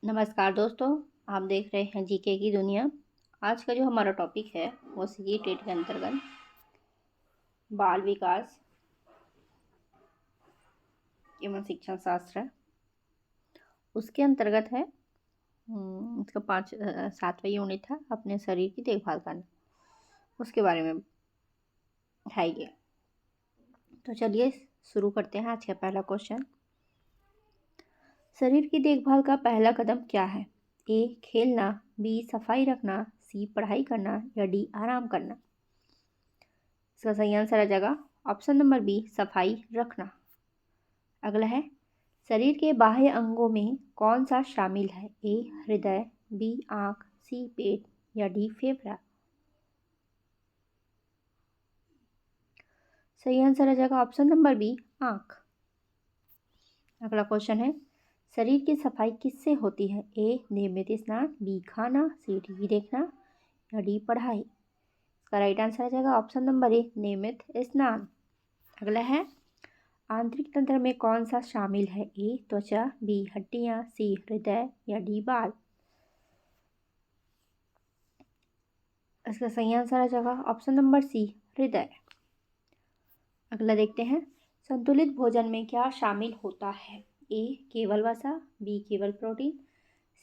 नमस्कार दोस्तों। आप देख रहे हैं जीके की दुनिया। आज का जो हमारा टॉपिक है वो सी टेट के अंतर्गत बाल विकास एवं शिक्षण शास्त्र है। उसके अंतर्गत है इसका 7वां यूनिट था अपने शरीर की देखभाल करना, उसके बारे में है ये। तो चलिए शुरू करते हैं आज का पहला क्वेश्चन। शरीर की देखभाल का पहला कदम क्या है? ए खेलना, बी सफाई रखना, सी पढ़ाई करना या डी आराम करना। इसका सही आंसर आ जाएगा ऑप्शन नंबर बी, सफाई रखना। अगला है, शरीर के बाह्य अंगों में कौन सा शामिल है? ए हृदय, बी आंख, सी पेट या डी फेफड़ा। सही आंसर आ जाएगा ऑप्शन नंबर बी, आंख। अगला क्वेश्चन है, शरीर की सफाई किससे होती है? ए नियमित स्नान, बी खाना, सी टीवी देखना या डी पढ़ाई। इसका राइट आंसर आ जाएगा ऑप्शन नंबर ए, नियमित स्नान। अगला है, आंतरिक तंत्र में कौन सा शामिल है? ए त्वचा, बी हड्डियां, सी हृदय या डी बाल। इसका सही आंसर आ जाएगा ऑप्शन नंबर सी, हृदय। अगला देखते हैं, संतुलित भोजन में क्या शामिल होता है? ए केवल वसा, बी केवल प्रोटीन,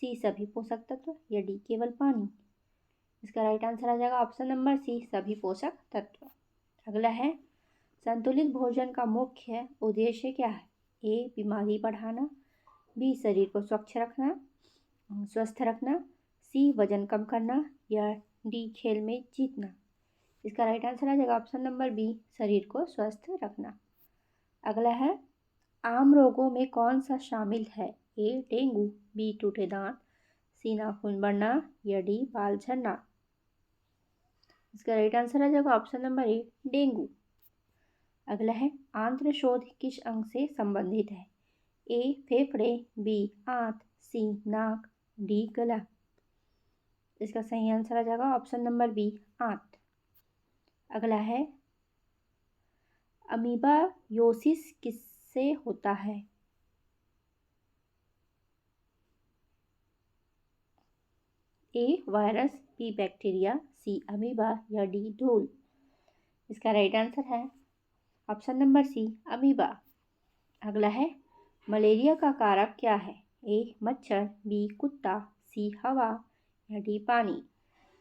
सी सभी पोषक तत्व या डी केवल पानी। इसका राइट आंसर आ जाएगा ऑप्शन नंबर सी, सभी पोषक तत्व। अगला है, संतुलित भोजन का मुख्य उद्देश्य क्या है? ए बीमारी बढ़ाना, बी शरीर को स्वस्थ रखना, सी वजन कम करना या डी खेल में जीतना। इसका राइट आंसर आ जाएगा ऑप्शन नंबर बी, शरीर को स्वस्थ रखना। अगला है, आम रोगों में कौन सा शामिल है? ए डेंगू, बी टूटे दांत, सी नाखून बढ़ना या डी बाल झड़ना। इसका राइट आंसर आ जाएगा ऑप्शन नंबर ए, डेंगू। अगला है, आंत्र शोथ किस अंग से संबंधित है? ए फेफड़े, बी आंत, सी नाक, डी गला। इसका सही आंसर आ जाएगा ऑप्शन नंबर बी, आंत। अगला है, अमीबायोसिस किससे होता है? ए वायरस, बी बैक्टीरिया, सी अमीबा या डी धूल। इसका राइट आंसर है ऑप्शन नंबर सी, अमीबा। अगला है, मलेरिया का कारक क्या है? ए मच्छर, बी कुत्ता, सी हवा या डी पानी।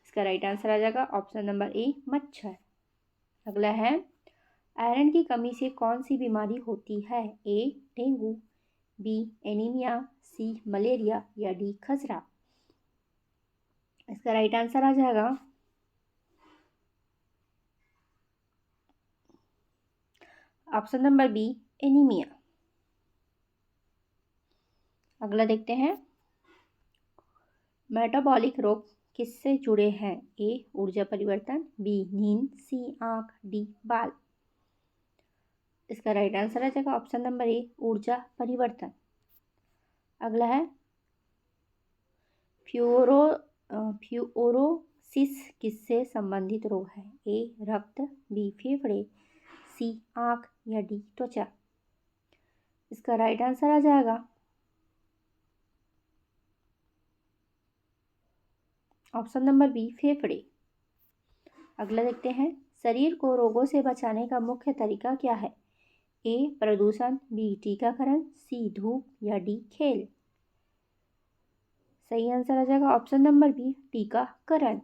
इसका राइट आंसर आ जाएगा ऑप्शन नंबर ए, मच्छर। अगला है, आयरन की कमी से कौन सी बीमारी होती है? ए डेंगू, बी एनीमिया, सी मलेरिया या डी खसरा। इसका राइट आंसर आ जाएगा ऑप्शन नंबर बी, एनीमिया। अगला देखते हैं, मेटाबॉलिक रोग किससे जुड़े हैं? ए ऊर्जा परिवर्तन, बी नींद, सी आंख, डी बाल। इसका राइट आंसर आ जाएगा ऑप्शन नंबर ए, ऊर्जा परिवर्तन। अगला है, फ्यूरोसिस किससे संबंधित रोग है? ए रक्त, बी फेफड़े, सी आंख या डी त्वचा। इसका राइट आंसर आ जाएगा ऑप्शन नंबर बी, फेफड़े। अगला देखते हैं, शरीर को रोगों से बचाने का मुख्य तरीका क्या है? ए प्रदूषण, बी टीकाकरण, सी धूप या डी खेल। सही आंसर आ जाएगा ऑप्शन नंबर बी, टीकाकरण।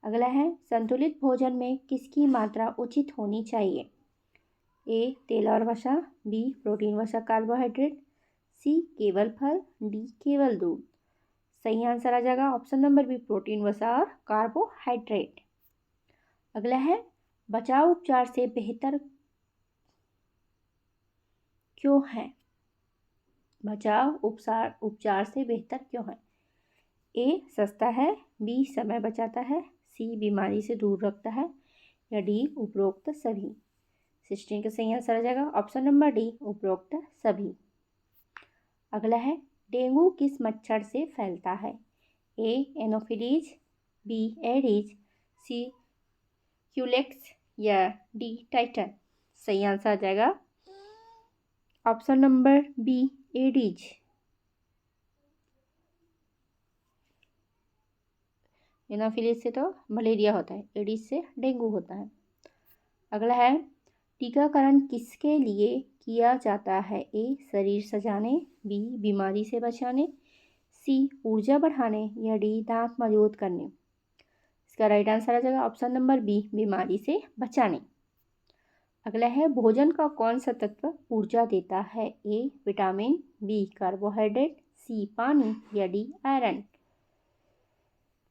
अगला है, संतुलित भोजन में किसकी मात्रा उचित होनी चाहिए? ए तेल और वसा, बी प्रोटीन वसा कार्बोहाइड्रेट, सी केवल फल, डी केवल दूध। सही आंसर आ जाएगा ऑप्शन नंबर बी, प्रोटीन वसा और कार्बोहाइड्रेट। अगला है, बचाव उपचार से बेहतर क्यों है? बचाव उपचार से बेहतर क्यों है? ए सस्ता है, बी समय बचाता है, सी बीमारी से दूर रखता है या डी उपरोक्त सभी। 16 का सही आंसर आ जाएगा ऑप्शन नंबर डी, उपरोक्त सभी। अगला है, डेंगू किस मच्छर से फैलता है? A Anopheles, B Aedes, C Culex या डी टाइटन। सही आंसर आ जाएगा option number B, Aedes. Anopheles से तो मलेरिया होता है, एडिस से डेंगू होता है। अगला है, टीकाकरण किसके लिए किया जाता है? ए शरीर सजाने, बी बीमारी से बचाने, सी ऊर्जा बढ़ाने या डी दांत मजबूत करने। इसका राइट आंसर आ जाएगा ऑप्शन नंबर बी, बीमारी से बचाने। अगला है, भोजन का कौन सा तत्व ऊर्जा देता है? ए विटामिन, बी कार्बोहाइड्रेट, सी पानी या डी आयरन।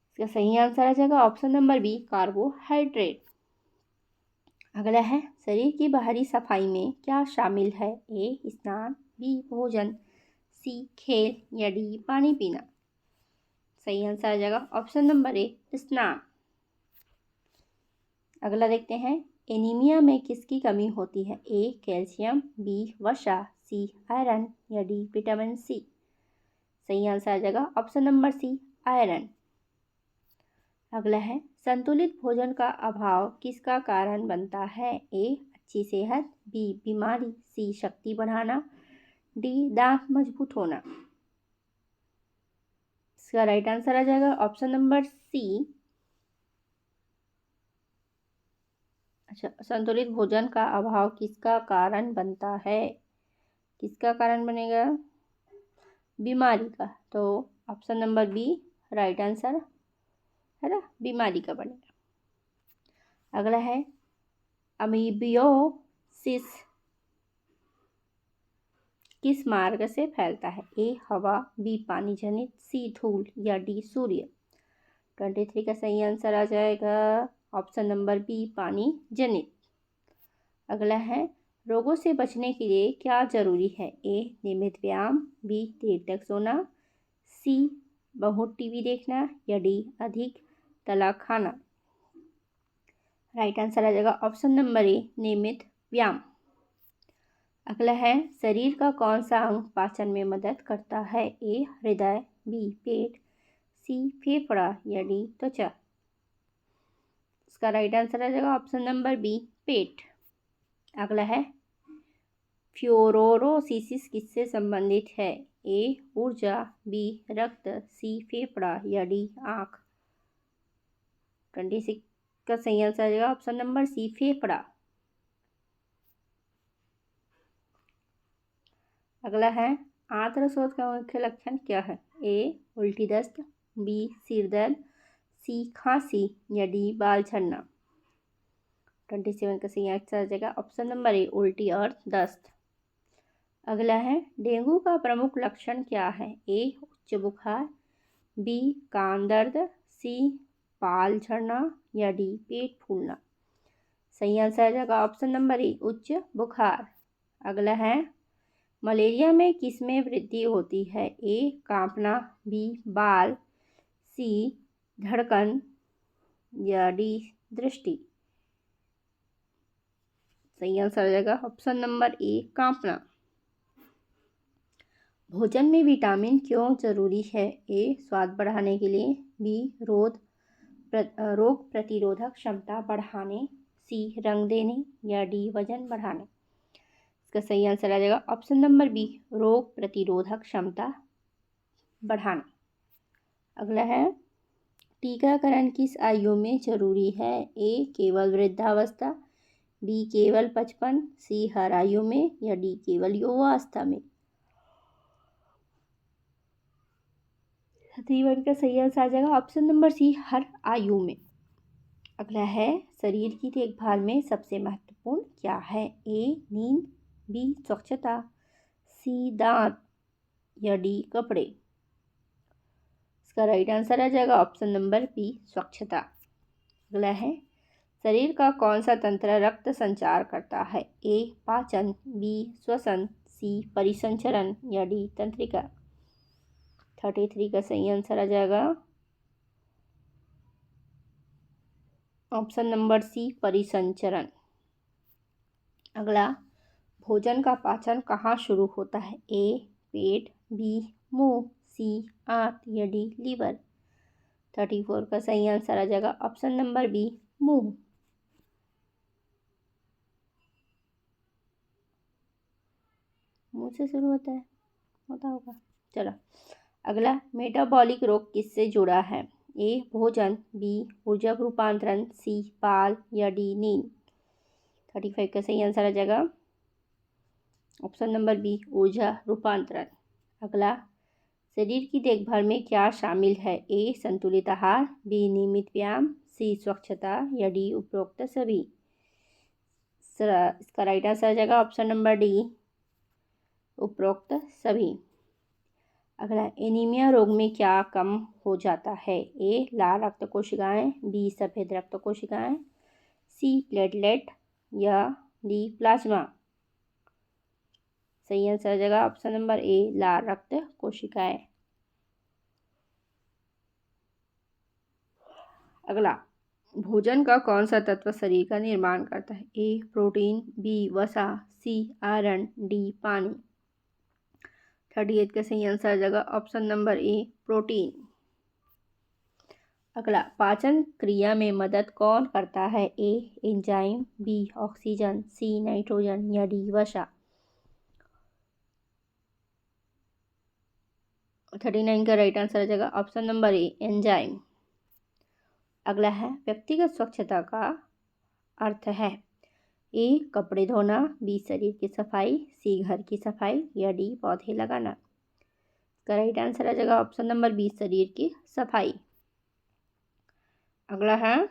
इसका सही आंसर आ जाएगा ऑप्शन नंबर बी, कार्बोहाइड्रेट। अगला है, शरीर की बाहरी सफाई में क्या शामिल है? ए स्नान, बी भोजन, सी खेल या डी पानी पीना। सही आंसर आ जाएगा ऑप्शन नंबर ए, स्नान। अगला देखते हैं, एनीमिया में किसकी कमी होती है? ए कैल्शियम, बी वसा, सी आयरन या डी विटामिन सी। सही आंसर आ जाएगा ऑप्शन नंबर सी, आयरन। अगला है, संतुलित भोजन का अभाव किसका कारण बनता है? ए अच्छी सेहत, बी बीमारी, सी शक्ति बढ़ाना, डी दांत मजबूत होना। इसका राइट आंसर आ जाएगा ऑप्शन नंबर सी। अच्छा, संतुलित भोजन का अभाव किसका कारण बनता है? किसका कारण बनेगा? बीमारी का। तो option number B right answer है ना, बीमारी का बनेगा। अगला है, अमीबियोसिस किस मार्ग से फैलता है? ए हवा, बी पानी जनित, सी धूल या डी सूर्य। 23 का सही आंसर आ जाएगा ऑप्शन नंबर बी, पानी जनित। अगला है, रोगों से बचने के लिए क्या जरूरी है? ए नियमित व्यायाम, बी देर तक सोना, सी बहुत टीवी देखना या डी अधिक तला खाना। राइट आंसर आ जाएगा ऑप्शन नंबर ए, नियमित व्यायाम। अगला है, शरीर का कौन सा अंग पाचन में मदद करता है? ए हृदय, बी पेट, सी फेफड़ा या डी त्वचा। इसका राइट आंसर आ जाएगा ऑप्शन नंबर बी, पेट। अगला है, फ्लोरोसिस किससे संबंधित है? ए ऊर्जा, बी रक्त, सी फेफड़ा या डी आँख। 26 का सही आंसर आ जाएगा ऑप्शन नंबर सी, फेफड़ा। अगला है, आंत्रशोथ का मुख्य लक्षण क्या है? ए उल्टी दस्त, बी सिर दर्द, सी खांसी या डी बाल झड़ना। 27 का सही आंसर आ जाएगा ऑप्शन नंबर ए, उल्टी और दस्त। अगला है, डेंगू का प्रमुख लक्षण क्या है? ए उच्च बुखार, बी कान दर्द, सी बाल झड़ना या डी पेट फूलना। सही आंसर आ जाएगा ऑप्शन नंबर ए, उच्च बुखार। अगला है, मलेरिया में किसमें वृद्धि होती है? ए कांपना, बी बाल, सी धड़कन या डी दृष्टि। सही आंसर आ जाएगा ऑप्शन नंबर ए, कांपना। भोजन में विटामिन क्यों जरूरी है? ए स्वाद बढ़ाने के लिए, बी रोग प्रतिरोधक क्षमता बढ़ाने, सी रंग देने या डी वजन बढ़ाने। इसका सही आंसर आ जाएगा ऑप्शन नंबर बी, रोग प्रतिरोधक क्षमता बढ़ाने। अगला है, टीकाकरण किस आयु में जरूरी है? ए केवल वृद्धावस्था, बी केवल 55, सी हर आयु में या डी केवल युवावस्था में। 31 का सही आंसर आ जाएगा ऑप्शन नंबर सी, हर आयु में। अगला है, शरीर की देखभाल में सबसे महत्वपूर्ण क्या है? ए नींद, बी स्वच्छता, सी दांत या डी कपड़े। इसका राइट आंसर आ जाएगा ऑप्शन नंबर बी, स्वच्छता। अगला है, शरीर का कौन सा तंत्र रक्त संचार करता है? ए पाचन, बी श्वसन, सी परिसंचरण या डी तंत्रिका। 33 का सही आंसर आ जाएगा ऑप्शन नंबर सी, परिसंचरण। अगला, भोजन का पाचन कहाँ शुरू होता है? ए पेट, बी मुंह, सी आंत या डी लीवर। 34 का सही आंसर आ जाएगा ऑप्शन नंबर बी, मुंह। मुंह से शुरू होता होगा। चलो, अगला, मेटाबॉलिक रोग किससे जुड़ा है? ए भोजन, बी ऊर्जा रूपांतरण, सी पाल या डी नींद। 35 का सही आंसर आ जाएगा ऑप्शन नंबर बी ऊर्जा रूपांतरण। अगला, शरीर की देखभाल में क्या शामिल है? ए संतुलित आहार, बी नियमित व्यायाम, सी स्वच्छता या डी उपरोक्त सभी। इसका राइट आंसर आ जाएगा ऑप्शन नंबर डी उपरोक्त सभी। अगला, एनीमिया रोग में क्या कम हो जाता है? ए लाल रक्त कोशिकाएं, बी सफ़ेद रक्त कोशिकाएं, सी प्लेटलेट या डी प्लाज्मा। सही आंसर आ जाएगा ऑप्शन नंबर ए लाल रक्त कोशिकाएं। अगला, भोजन का कौन सा तत्व शरीर का निर्माण करता है? ए प्रोटीन, बी वसा, सी आयरन, डी पानी। 38 का सही आंसर आ जाएगा ऑप्शन नंबर ए प्रोटीन। अगला, पाचन क्रिया में मदद कौन करता है? A enzyme, B oxygen, C nitrogen या डी वसा। 39 का राइट आंसर आ जाएगा ऑप्शन नंबर ए एंजाइम। अगला है, व्यक्तिगत स्वच्छता का अर्थ है? ए कपड़े धोना, बी शरीर की सफाई, सी घर की सफाई या डी पौधे लगाना। इसका राइट आंसर आ जाएगा ऑप्शन नंबर बी शरीर की सफाई। अगला है,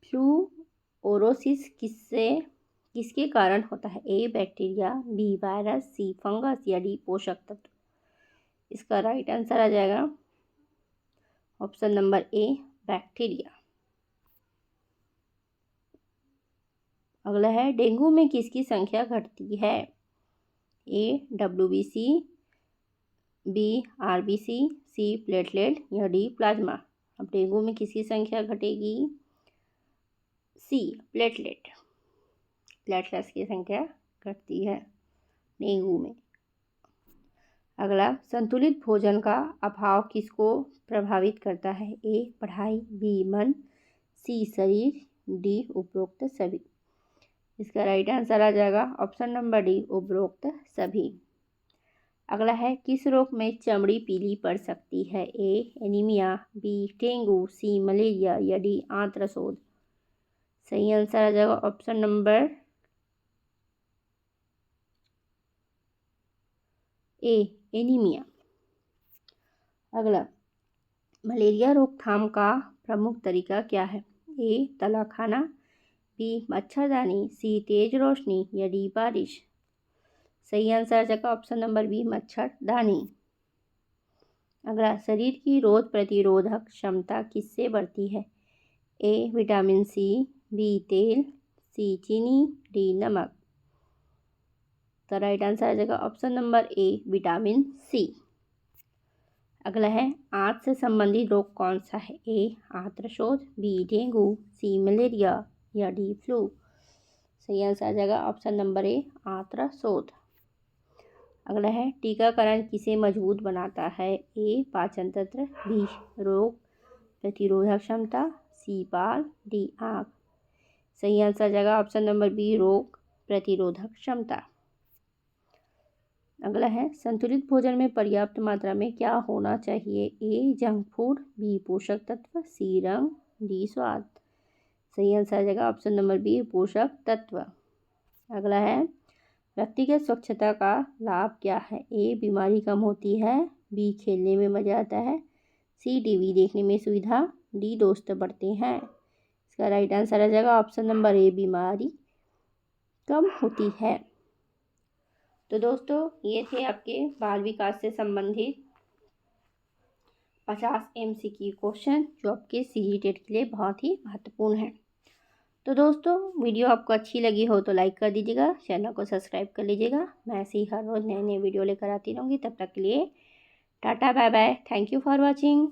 फ्लूओरोसिस किसके कारण होता है? A bacteria, B virus, C fungus या डी पोषक तत्व। इसका राइट आंसर आ जाएगा ऑप्शन नंबर ए बैक्टीरिया। अगला है, डेंगू में किसकी संख्या घटती है? ए WBC, बी RBC, सी प्लेटलेट या डी प्लाज्मा। अब डेंगू में किसकी संख्या घटेगी? सी प्लेटलेट्स की संख्या घटती है डेंगू में। अगला, संतुलित भोजन का अभाव किसको प्रभावित करता है? ए पढ़ाई, बी मन, सी शरीर, डी उपरोक्त सभी। इसका राइट आंसर आ जाएगा ऑप्शन नंबर डी उपरोक्त सभी। अगला है, किस रोग में चमड़ी पीली पड़ सकती है? ए anaemia, B dengue, C malaria या डी आंत्रशोथ। सही आंसर आ जाएगा ऑप्शन नंबर ए एनीमिया। अगला, मलेरिया रोकथाम का प्रमुख तरीका क्या है? ए तला खाना, बी मच्छरदानी, सी तेज रोशनी या डी बारिश। सही आंसर आ जाएगा ऑप्शन नंबर बी मच्छरदानी। अगला, शरीर की रोग प्रतिरोधक क्षमता किससे बढ़ती है? ए विटामिन सी, बी तेल, सी चीनी, डी नमक। तो राइट आंसर आ जाएगा option number A vitamin C. अगला है, आंत से संबंधित रोग कौन सा है? ए आंत्रशोथ, बी डेंगू, सी मलेरिया या डी फ्लू। सही आंसर आ जाएगा ऑप्शन नंबर ए आंत्रशोथ। अगला है, टीकाकरण किसे मजबूत बनाता है? ए पाचन तंत्र, बी रोग प्रतिरोधक क्षमता, सी बाल, डी आँख। सही आंसर आ जाएगा ऑप्शन नंबर बी रोग प्रतिरोधक क्षमता। अगला है, संतुलित भोजन में पर्याप्त मात्रा में क्या होना चाहिए? ए जंक फूड, बी पोषक तत्व, सी रंग, डी स्वाद। सही आंसर आ जाएगा ऑप्शन नंबर बी पोषक तत्व। अगला है, व्यक्तिगत स्वच्छता का लाभ क्या है? ए बीमारी कम होती है, बी खेलने में मज़ा आता है, सी टीवी देखने में सुविधा, डी दोस्त बढ़ते हैं। इसका राइट आंसर आ जाएगा ऑप्शन नंबर ए बीमारी कम होती है। तो दोस्तों, ये थे आपके बाल विकास से संबंधित 50 MCQ क्वेश्चन जो आपके CG टेट के लिए बहुत ही महत्वपूर्ण है। तो दोस्तों, वीडियो आपको अच्छी लगी हो तो लाइक कर दीजिएगा, चैनल को सब्सक्राइब कर लीजिएगा। मैं ऐसे ही हर रोज़ नए नए वीडियो लेकर आती रहूँगी। तब तक के लिए tata bye bye, thank you for watching.